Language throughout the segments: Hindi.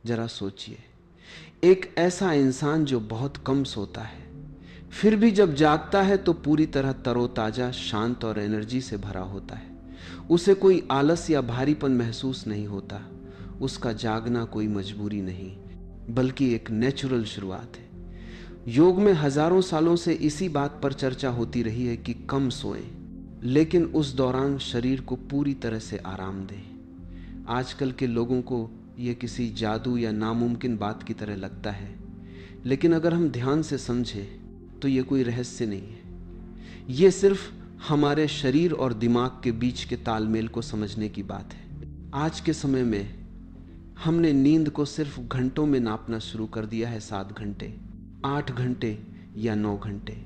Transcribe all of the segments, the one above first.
जरा सोचिए, एक ऐसा इंसान जो बहुत कम सोता है, फिर भी जब जागता है तो पूरी तरह तरोताजा, शांत और एनर्जी से भरा होता है। उसे कोई आलस या भारीपन महसूस नहीं होता। उसका जागना कोई मजबूरी नहीं, बल्कि एक नेचुरल शुरुआत है। योग में हजारों सालों से इसी बात पर चर्चा होती रही है कि कम सोएं, लेकिन उस दौरान शरीर को पूरी तरह से आराम दें। आजकल के लोगों को यह किसी जादू या नामुमकिन बात की तरह लगता है, लेकिन अगर हम ध्यान से समझें तो यह कोई रहस्य नहीं है। यह सिर्फ हमारे शरीर और दिमाग के बीच के तालमेल को समझने की बात है। आज के समय में हमने नींद को सिर्फ घंटों में नापना शुरू कर दिया है। 7 घंटे, 8 घंटे या 9 घंटे।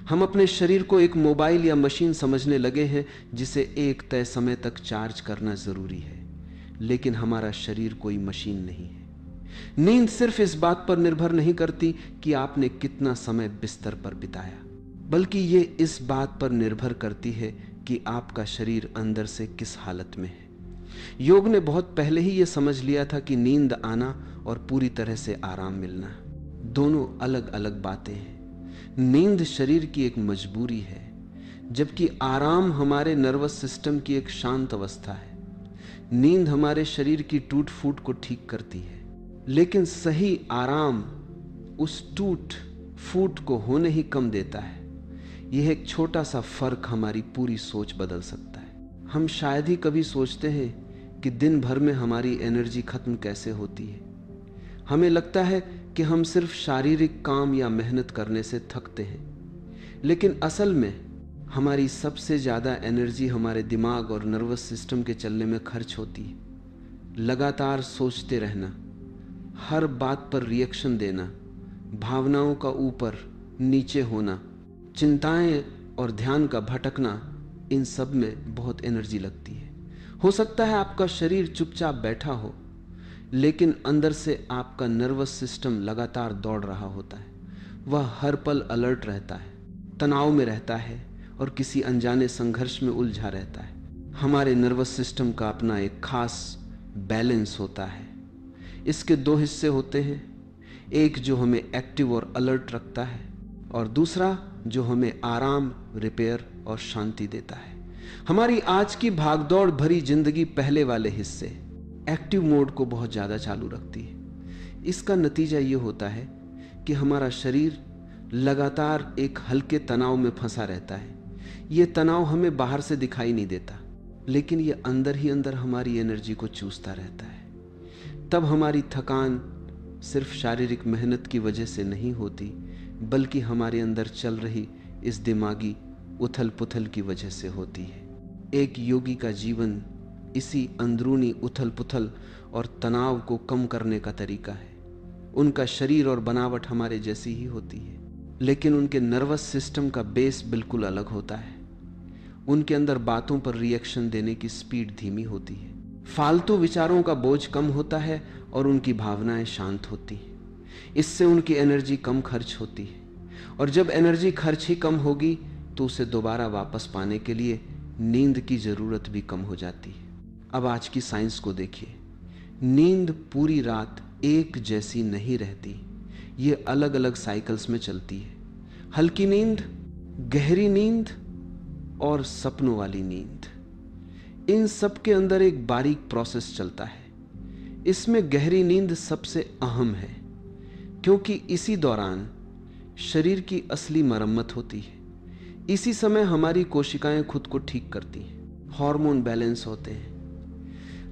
हम अपने शरीर को एक मोबाइल या मशीन समझने लगे हैं जिसे एक तय समय तक चार्ज करना जरूरी है, लेकिन हमारा शरीर कोई मशीन नहीं है। नींद सिर्फ इस बात पर निर्भर नहीं करती कि आपने कितना समय बिस्तर पर बिताया, बल्कि ये इस बात पर निर्भर करती है कि आपका शरीर अंदर से किस हालत में है। योग ने बहुत पहले ही यह समझ लिया था कि नींद आना और पूरी तरह से आराम मिलना दोनों अलग अलग बातें हैं। नींद शरीर की एक मजबूरी है, जबकि आराम हमारे नर्वस सिस्टम की एक शांत अवस्था है। नींद हमारे शरीर की टूट फूट को ठीक करती है, लेकिन सही आराम उस टूट फूट को होने ही कम देता है। यह एक छोटा सा फर्क हमारी पूरी सोच बदल सकता है। हम शायद ही कभी सोचते हैं कि दिन भर में हमारी एनर्जी खत्म कैसे होती है। हमें लगता है कि हम सिर्फ शारीरिक काम या मेहनत करने से थकते हैं, लेकिन असल में हमारी सबसे ज़्यादा एनर्जी हमारे दिमाग और नर्वस सिस्टम के चलने में खर्च होती है। लगातार सोचते रहना, हर बात पर रिएक्शन देना, भावनाओं का ऊपर नीचे होना, चिंताएं और ध्यान का भटकना, इन सब में बहुत एनर्जी लगती है। हो सकता है आपका शरीर चुपचाप बैठा हो, लेकिन अंदर से आपका नर्वस सिस्टम लगातार दौड़ रहा होता है। वह हर पल अलर्ट रहता है, तनाव में रहता है और किसी अनजाने संघर्ष में उलझा रहता है। हमारे नर्वस सिस्टम का अपना एक खास बैलेंस होता है। इसके 2 हिस्से होते हैं, एक जो हमें एक्टिव और अलर्ट रखता है और दूसरा जो हमें आराम, रिपेयर और शांति देता है। हमारी आज की भागदौड़ भरी जिंदगी पहले वाले हिस्से एक्टिव मोड को बहुत ज़्यादा चालू रखती है। इसका नतीजा ये होता है कि हमारा शरीर लगातार एक हल्के तनाव में फंसा रहता है। ये तनाव हमें बाहर से दिखाई नहीं देता, लेकिन ये अंदर ही अंदर हमारी एनर्जी को चूसता रहता है। तब हमारी थकान सिर्फ शारीरिक मेहनत की वजह से नहीं होती, बल्कि हमारे अंदर चल रही इस दिमागी उथल पुथल की वजह से होती है। एक योगी का जीवन इसी अंदरूनी उथल पुथल और तनाव को कम करने का तरीका है। उनका शरीर और बनावट हमारे जैसी ही होती है, लेकिन उनके नर्वस सिस्टम का बेस बिल्कुल अलग होता है। उनके अंदर बातों पर रिएक्शन देने की स्पीड धीमी होती है, फालतू विचारों का बोझ कम होता है और उनकी भावनाएं शांत होती हैं। इससे उनकी एनर्जी कम खर्च होती है, और जब एनर्जी खर्च ही कम होगी तो उसे दोबारा वापस पाने के लिए नींद की ज़रूरत भी कम हो जाती है। अब आज की साइंस को देखिए। नींद पूरी रात एक जैसी नहीं रहती, ये अलग अलग साइकिल्स में चलती है। हल्की नींद, गहरी नींद और सपनों वाली नींद, इन सब के अंदर एक बारीक प्रोसेस चलता है। इसमें गहरी नींद सबसे अहम है, क्योंकि इसी दौरान शरीर की असली मरम्मत होती है। इसी समय हमारी कोशिकाएं खुद को ठीक करती हैं, हार्मोन बैलेंस होते हैं,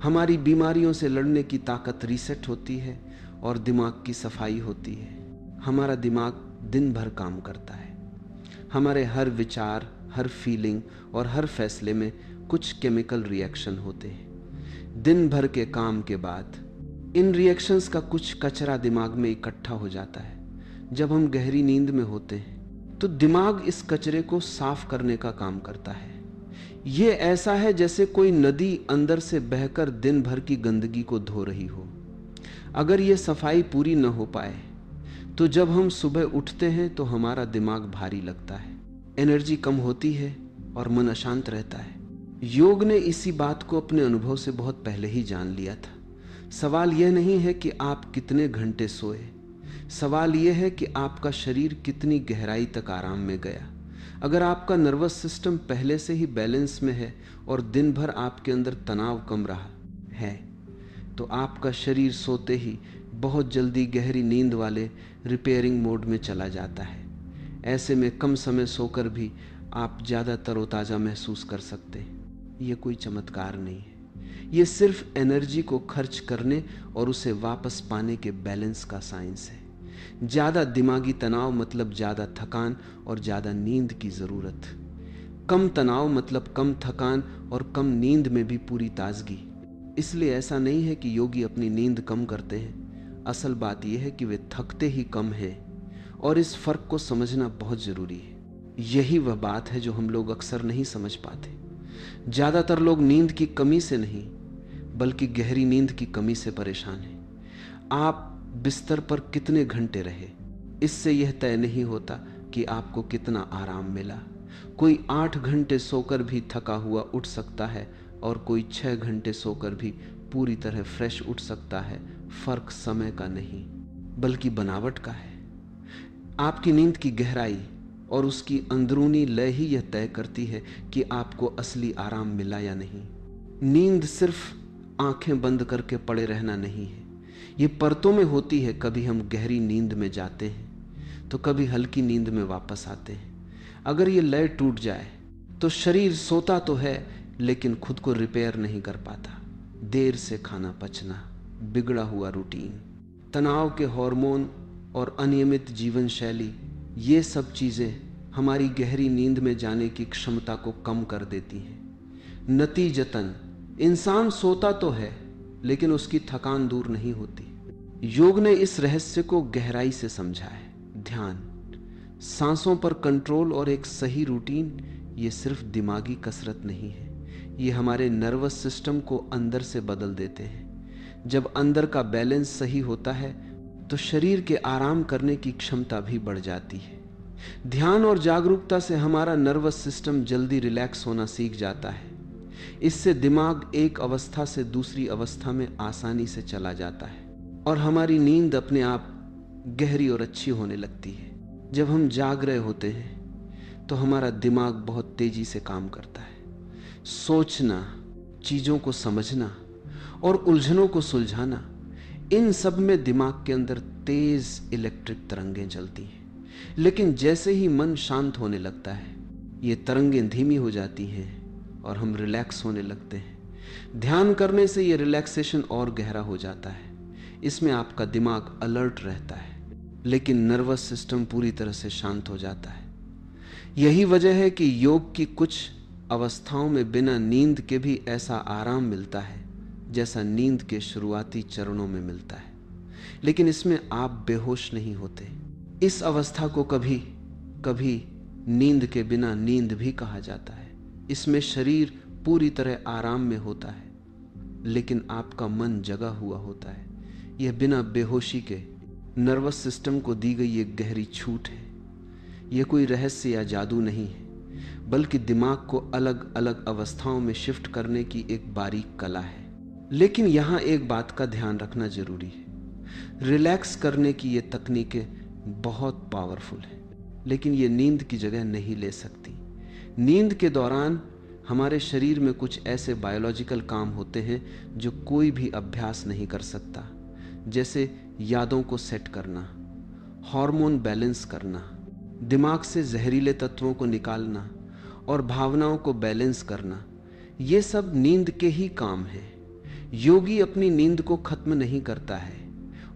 हमारी बीमारियों से लड़ने की ताकत रीसेट होती है और दिमाग की सफाई होती है। हमारा दिमाग दिन भर काम करता है। हमारे हर विचार, हर फीलिंग और हर फैसले में कुछ केमिकल रिएक्शन होते हैं। दिन भर के काम के बाद इन रिएक्शंस का कुछ कचरा दिमाग में इकट्ठा हो जाता है। जब हम गहरी नींद में होते हैं तो दिमाग इस कचरे को साफ करने का काम करता है। ये ऐसा है जैसे कोई नदी अंदर से बहकर दिन भर की गंदगी को धो रही हो। अगर ये सफाई पूरी न हो पाए तो जब हम सुबह उठते हैं तो हमारा दिमाग भारी लगता है, एनर्जी कम होती है और मन अशांत रहता है। योग ने इसी बात को अपने अनुभव से बहुत पहले ही जान लिया था। सवाल यह नहीं है कि आप कितने घंटे सोए, सवाल यह है कि आपका शरीर कितनी गहराई तक आराम में गया। अगर आपका नर्वस सिस्टम पहले से ही बैलेंस में है और दिन भर आपके अंदर तनाव कम रहा है, तो आपका शरीर सोते ही बहुत जल्दी गहरी नींद वाले रिपेयरिंग मोड में चला जाता है। ऐसे में कम समय सोकर भी आप ज़्यादा तरोताज़ा महसूस कर सकते हैं। ये कोई चमत्कार नहीं है, ये सिर्फ एनर्जी को खर्च करने और उसे वापस पाने के बैलेंस का साइंस है। ज़्यादा दिमागी तनाव मतलब ज़्यादा थकान और ज़्यादा नींद की ज़रूरत। कम तनाव मतलब कम थकान और कम नींद में भी पूरी ताजगी। इसलिए ऐसा नहीं है कि योगी अपनी नींद कम करते हैं, असल बात यह है कि वे थकते ही कम हैं, और इस फर्क को समझना बहुत ज़रूरी है। यही वह बात है जो हम लोग अक्सर नहीं समझ पाते। ज़्यादातर लोग नींद की कमी से नहीं बल्कि गहरी नींद की कमी से परेशान हैं। आप बिस्तर पर कितने घंटे रहे, इससे यह तय नहीं होता कि आपको कितना आराम मिला। कोई 8 घंटे सोकर भी थका हुआ उठ सकता है और कोई 6 घंटे सोकर भी पूरी तरह फ्रेश उठ सकता है। फर्क समय का नहीं बल्कि बनावट का है। आपकी नींद की गहराई और उसकी अंदरूनी लय ही यह तय करती है कि आपको असली आराम मिला या नहीं। नींद सिर्फ आंखें बंद करके पड़े रहना नहीं है, ये परतों में होती है। कभी हम गहरी नींद में जाते हैं तो कभी हल्की नींद में वापस आते हैं। अगर ये लय टूट जाए तो शरीर सोता तो है लेकिन खुद को रिपेयर नहीं कर पाता। देर से खाना पचना, बिगड़ा हुआ रूटीन, तनाव के हार्मोन और अनियमित जीवन शैली, ये सब चीज़ें हमारी गहरी नींद में जाने की क्षमता को कम कर देती हैं। नतीजतन इंसान सोता तो है लेकिन उसकी थकान दूर नहीं होती। योग ने इस रहस्य को गहराई से समझा है। ध्यान, सांसों पर कंट्रोल और एक सही रूटीन, ये सिर्फ दिमागी कसरत नहीं है, ये हमारे नर्वस सिस्टम को अंदर से बदल देते हैं। जब अंदर का बैलेंस सही होता है तो शरीर के आराम करने की क्षमता भी बढ़ जाती है। ध्यान और जागरूकता से हमारा नर्वस सिस्टम जल्दी रिलैक्स होना सीख जाता है। इससे दिमाग एक अवस्था से दूसरी अवस्था में आसानी से चला जाता है और हमारी नींद अपने आप गहरी और अच्छी होने लगती है। जब हम जाग रहे होते हैं तो हमारा दिमाग बहुत तेजी से काम करता है। सोचना, चीज़ों को समझना और उलझनों को सुलझाना, इन सब में दिमाग के अंदर तेज इलेक्ट्रिक तरंगें चलती हैं। लेकिन जैसे ही मन शांत होने लगता है, ये तरंगें धीमी हो जाती हैं और हम रिलैक्स होने लगते हैं। ध्यान करने से ये रिलैक्सेशन और गहरा हो जाता है। इसमें आपका दिमाग अलर्ट रहता है लेकिन नर्वस सिस्टम पूरी तरह से शांत हो जाता है। यही वजह है कि योग की कुछ अवस्थाओं में बिना नींद के भी ऐसा आराम मिलता है जैसा नींद के शुरुआती चरणों में मिलता है। लेकिन इसमें आप बेहोश नहीं होते। इस अवस्था को कभी कभी नींद के बिना नींद भी कहा जाता है। इसमें शरीर पूरी तरह आराम में होता है लेकिन आपका मन जगा हुआ होता है। यह बिना बेहोशी के नर्वस सिस्टम को दी गई एक गहरी छूट है। यह कोई रहस्य या जादू नहीं है बल्कि दिमाग को अलग अलग अवस्थाओं में शिफ्ट करने की एक बारीक कला है। लेकिन यहाँ एक बात का ध्यान रखना जरूरी है। रिलैक्स करने की ये तकनीकें बहुत पावरफुल है लेकिन ये नींद की जगह नहीं ले सकती। नींद के दौरान हमारे शरीर में कुछ ऐसे बायोलॉजिकल काम होते हैं जो कोई भी अभ्यास नहीं कर सकता, जैसे यादों को सेट करना, हार्मोन बैलेंस करना, दिमाग से जहरीले तत्वों को निकालना और भावनाओं को बैलेंस करना। ये सब नींद के ही काम हैं। योगी अपनी नींद को खत्म नहीं करता है,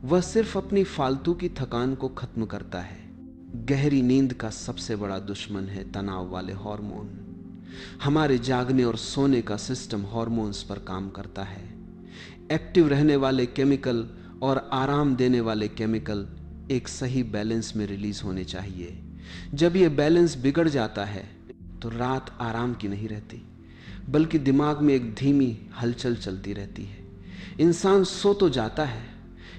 वह सिर्फ अपनी फालतू की थकान को खत्म करता है। गहरी नींद का सबसे बड़ा दुश्मन है तनाव वाले हार्मोन। हमारे जागने और सोने का सिस्टम हार्मोन्स पर काम करता है। एक्टिव रहने वाले केमिकल और आराम देने वाले केमिकल एक सही बैलेंस में रिलीज होने चाहिए। जब यह बैलेंस बिगड़ जाता है तो रात आराम की नहीं रहती बल्कि दिमाग में एक धीमी हलचल चलती रहती है। इंसान सो तो जाता है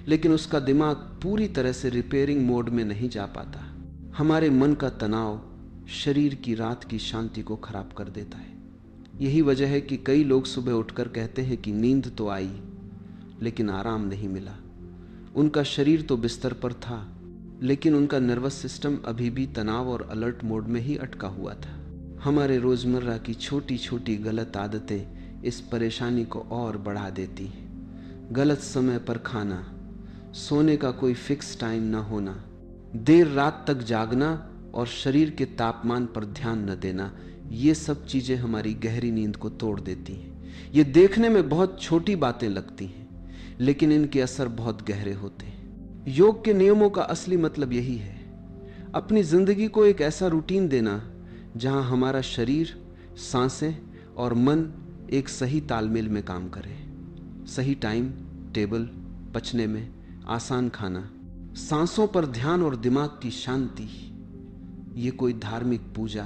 लेकिन उसका दिमाग पूरी तरह से रिपेयरिंग मोड में नहीं जा पाता। हमारे मन का तनाव शरीर की रात की शांति को खराब कर देता है। यही वजह है कि कई लोग सुबह उठकर कहते हैं कि नींद तो आई लेकिन आराम नहीं मिला। उनका शरीर तो बिस्तर पर था, लेकिन उनका नर्वस सिस्टम अभी भी तनाव और अलर्ट मोड में ही अटका हुआ था। हमारे रोजमर्रा की छोटी छोटी गलत आदतें इस परेशानी को और बढ़ा देती हैं। गलत समय पर खाना, सोने का कोई फिक्स टाइम न होना, देर रात तक जागना और शरीर के तापमान पर ध्यान न देना, ये सब चीजें हमारी गहरी नींद को तोड़ देती हैं। ये देखने में बहुत छोटी बातें लगती हैं, लेकिन इनके असर बहुत गहरे होते हैं। योग के नियमों का असली मतलब यही है, अपनी जिंदगी को एक ऐसा रूटीन देना जहां हमारा शरीर, सांसें और मन एक सही तालमेल में काम करे। सही टाइम टेबल, पचने में आसान खाना, सांसों पर ध्यान और दिमाग की शांति। ये कोई धार्मिक पूजा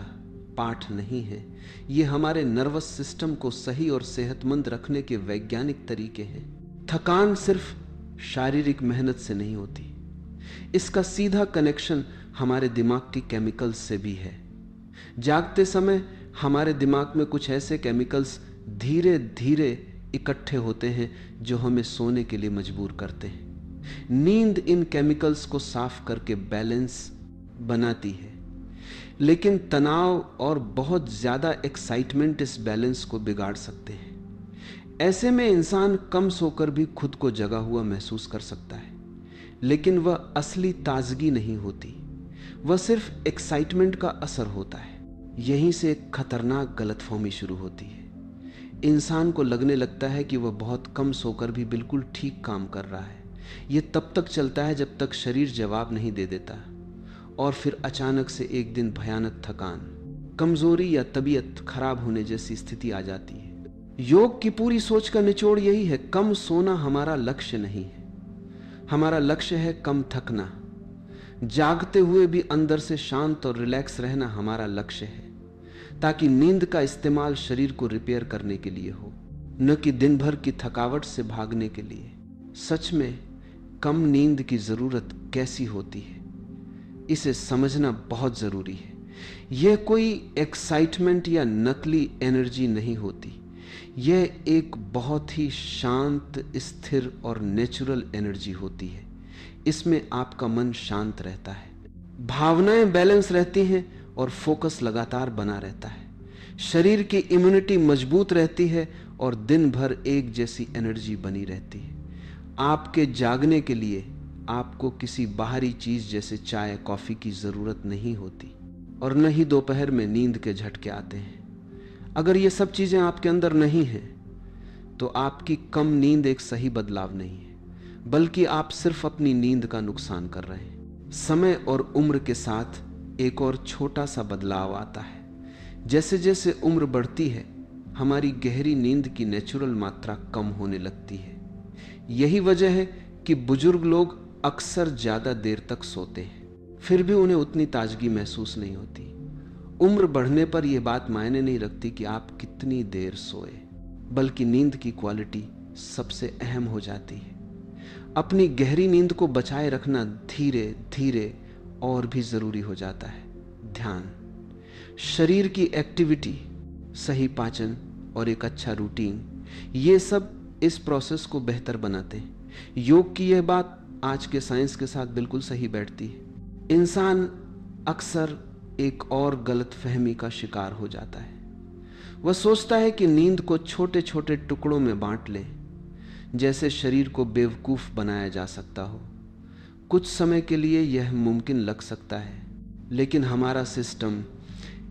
पाठ नहीं है, ये हमारे नर्वस सिस्टम को सही और सेहतमंद रखने के वैज्ञानिक तरीके हैं। थकान सिर्फ शारीरिक मेहनत से नहीं होती, इसका सीधा कनेक्शन हमारे दिमाग की केमिकल्स से भी है। जागते समय हमारे दिमाग में कुछ ऐसे केमिकल्स धीरे धीरे इकट्ठे होते हैं जो हमें सोने के लिए मजबूर करते हैं। नींद इन केमिकल्स को साफ करके बैलेंस बनाती है, लेकिन तनाव और बहुत ज्यादा एक्साइटमेंट इस बैलेंस को बिगाड़ सकते हैं। ऐसे में इंसान कम सोकर भी खुद को जगा हुआ महसूस कर सकता है, लेकिन वह असली ताजगी नहीं होती, वह सिर्फ एक्साइटमेंट का असर होता है। यहीं से एक खतरनाक गलतफहमी शुरू होती है। इंसान को लगने लगता है कि वह बहुत कम सोकर भी बिल्कुल ठीक काम कर रहा है। यह तब तक चलता है जब तक शरीर जवाब नहीं दे देता, और फिर अचानक से एक दिन भयानक थकान, कमजोरी या तबीयत खराब होने जैसी स्थिति आ जाती है। योग की पूरी सोच का निचोड़ यही है, कम सोना हमारा लक्ष्य नहीं है, हमारा लक्ष्य है कम थकना। जागते हुए भी अंदर से शांत और रिलैक्स रहना हमारा लक्ष्य है, ताकि नींद का इस्तेमाल शरीर को रिपेयर करने के लिए हो, न कि दिन भर की थकावट से भागने के लिए। सच में कम नींद की जरूरत कैसी होती है, इसे समझना बहुत जरूरी है। यह कोई एक्साइटमेंट या नकली एनर्जी नहीं होती, यह एक बहुत ही शांत, स्थिर और नेचुरल एनर्जी होती है। इसमें आपका मन शांत रहता है, भावनाएं बैलेंस रहती हैं और फोकस लगातार बना रहता है। शरीर की इम्यूनिटी मजबूत रहती है और दिन भर एक जैसी एनर्जी बनी रहती है। आपके जागने के लिए आपको किसी बाहरी चीज जैसे चाय कॉफी की जरूरत नहीं होती, और न ही दोपहर में नींद के झटके आते हैं। अगर ये सब चीजें आपके अंदर नहीं हैं, तो आपकी कम नींद एक सही बदलाव नहीं है, बल्कि आप सिर्फ अपनी नींद का नुकसान कर रहे हैं। समय और उम्र के साथ एक और छोटा सा बदलाव आता है। जैसे जैसे उम्र बढ़ती है, हमारी गहरी नींद की नेचुरल मात्रा कम होने लगती है। यही वजह है कि बुजुर्ग लोग अक्सर ज्यादा देर तक सोते हैं, फिर भी उन्हें उतनी ताजगी महसूस नहीं होती। उम्र बढ़ने पर यह बात मायने नहीं रखती कि आप कितनी देर सोए, बल्कि नींद की क्वालिटी सबसे अहम हो जाती है। अपनी गहरी नींद को बचाए रखना धीरे धीरे और भी जरूरी हो जाता है। ध्यान, शरीर की एक्टिविटी, सही पाचन और एक अच्छा रूटीन, ये सब इस प्रोसेस को बेहतर बनाते हैं। योग की यह बात आज के साइंस के साथ बिल्कुल सही बैठती है। इंसान अक्सर एक और गलत फहमी का शिकार हो जाता है। वह सोचता है कि नींद को छोटे छोटे टुकड़ों में बांट ले, जैसे शरीर को बेवकूफ बनाया जा सकता हो। कुछ समय के लिए यह मुमकिन लग सकता है, लेकिन हमारा सिस्टम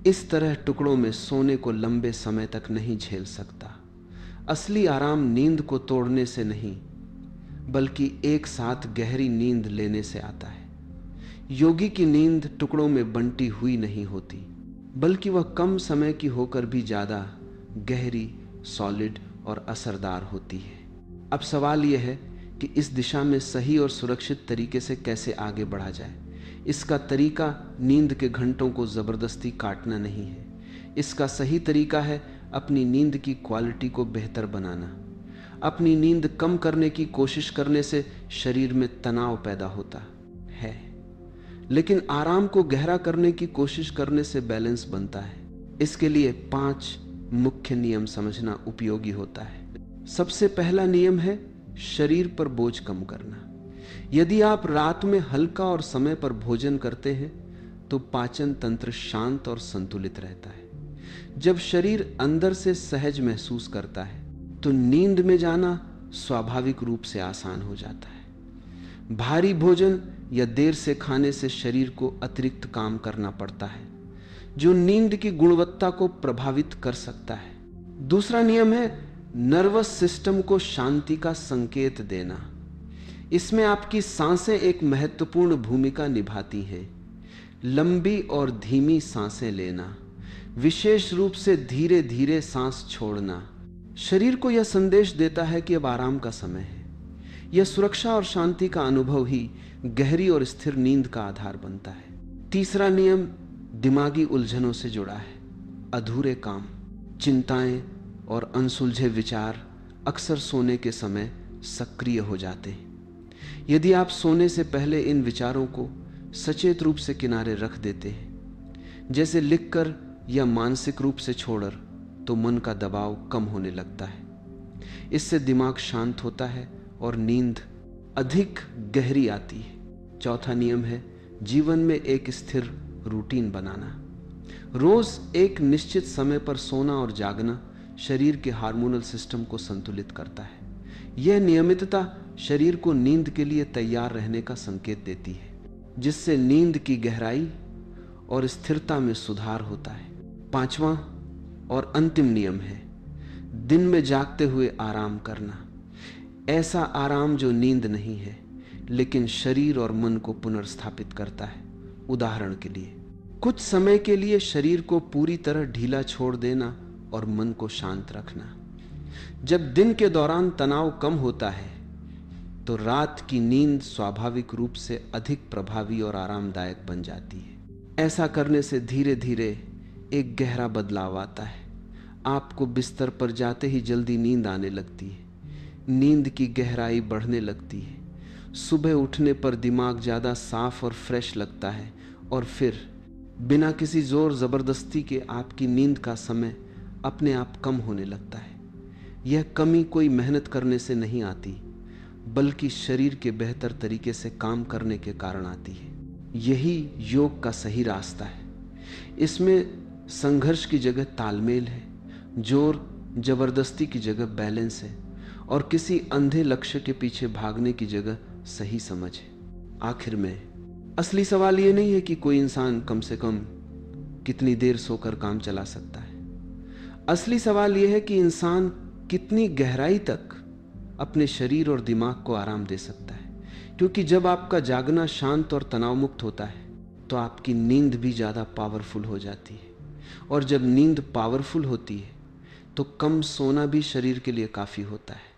इस तरह टुकड़ों में सोने को लंबे समय तक नहीं झेल सकता। असली आराम नींद को तोड़ने से नहीं, बल्कि एक साथ गहरी नींद लेने से आता है। योगी की नींद टुकड़ों में बंटी हुई नहीं होती, बल्कि वह कम समय की होकर भी ज्यादा गहरी, सॉलिड और असरदार होती है। अब सवाल यह है कि इस दिशा में सही और सुरक्षित तरीके से कैसे आगे बढ़ा जाए। इसका तरीका नींद के घंटों को जबरदस्ती काटना नहीं है। इसका सही तरीका है अपनी नींद की क्वालिटी को बेहतर बनाना। अपनी नींद कम करने की कोशिश करने से शरीर में तनाव पैदा होता है, लेकिन आराम को गहरा करने की कोशिश करने से बैलेंस बनता है। इसके लिए 5 मुख्य नियम समझना उपयोगी होता है। सबसे पहला नियम है शरीर पर बोझ कम करना। यदि आप रात में हल्का और समय पर भोजन करते हैं तो पाचन तंत्र शांत और संतुलित रहता है। जब शरीर अंदर से सहज महसूस करता है तो नींद में जाना स्वाभाविक रूप से आसान हो जाता है। भारी भोजन या देर से खाने से शरीर को अतिरिक्त काम करना पड़ता है जो नींद की गुणवत्ता को प्रभावित कर सकता है। दूसरा नियम है नर्वस सिस्टम को शांति का संकेत देना। इसमें आपकी सांसें एक महत्वपूर्ण भूमिका निभाती हैं। लंबी और धीमी सांसें लेना, विशेष रूप से धीरे धीरे सांस छोड़ना, शरीर को यह संदेश देता है कि अब आराम का समय है। यह सुरक्षा और शांति का अनुभव ही गहरी और स्थिर नींद का आधार बनता है। तीसरा नियम दिमागी उलझनों से जुड़ा है। अधूरे काम, चिंताएं और अनसुलझे विचार अक्सर सोने के समय सक्रिय हो जाते हैं। यदि आप सोने से पहले इन विचारों को सचेत रूप से किनारे रख देते हैं, जैसे लिखकर या मानसिक रूप से छोड़कर, तो मन का दबाव कम होने लगता है। इससे दिमाग शांत होता है और नींद अधिक गहरी आती है। चौथा नियम है जीवन में एक स्थिर रूटीन बनाना। रोज एक निश्चित समय पर सोना और जागना शरीर के हार्मोनल सिस्टम को संतुलित करता है। यह नियमितता शरीर को नींद के लिए तैयार रहने का संकेत देती है, जिससे नींद की गहराई और स्थिरता में सुधार होता है। पांचवा और अंतिम नियम है दिन में जागते हुए आराम करना। ऐसा आराम जो नींद नहीं है लेकिन शरीर और मन को पुनर्स्थापित करता है। उदाहरण के लिए कुछ समय के लिए शरीर को पूरी तरह ढीला छोड़ देना और मन को शांत रखना। जब दिन के दौरान तनाव कम होता है तो रात की नींद स्वाभाविक रूप से अधिक प्रभावी और आरामदायक बन जाती है। ऐसा करने से धीरे धीरे एक गहरा बदलाव आता है। आपको बिस्तर पर जाते ही जल्दी नींद आने लगती है, नींद की गहराई बढ़ने लगती है। सुबह उठने पर दिमाग ज़्यादा साफ और फ्रेश लगता है और फिर बिना किसी जोर ज़बरदस्ती के आपकी नींद का समय अपने आप कम होने लगता है। यह कमी कोई मेहनत करने से नहीं आती, बल्कि शरीर के बेहतर तरीके से काम करने के कारण आती है। यही योग का सही रास्ता है। इसमें संघर्ष की जगह तालमेल है, जोर जबरदस्ती की जगह बैलेंस है और किसी अंधे लक्ष्य के पीछे भागने की जगह सही समझ है। आखिर में असली सवाल यह नहीं है कि कोई इंसान कम से कम कितनी देर सोकर काम चला सकता है। असली सवाल यह है कि इंसान कितनी गहराई तक अपने शरीर और दिमाग को आराम दे सकता है। क्योंकि जब आपका जागना शांत और तनाव मुक्त होता है तो आपकी नींद भी ज़्यादा पावरफुल हो जाती है, और जब नींद पावरफुल होती है तो कम सोना भी शरीर के लिए काफ़ी होता है।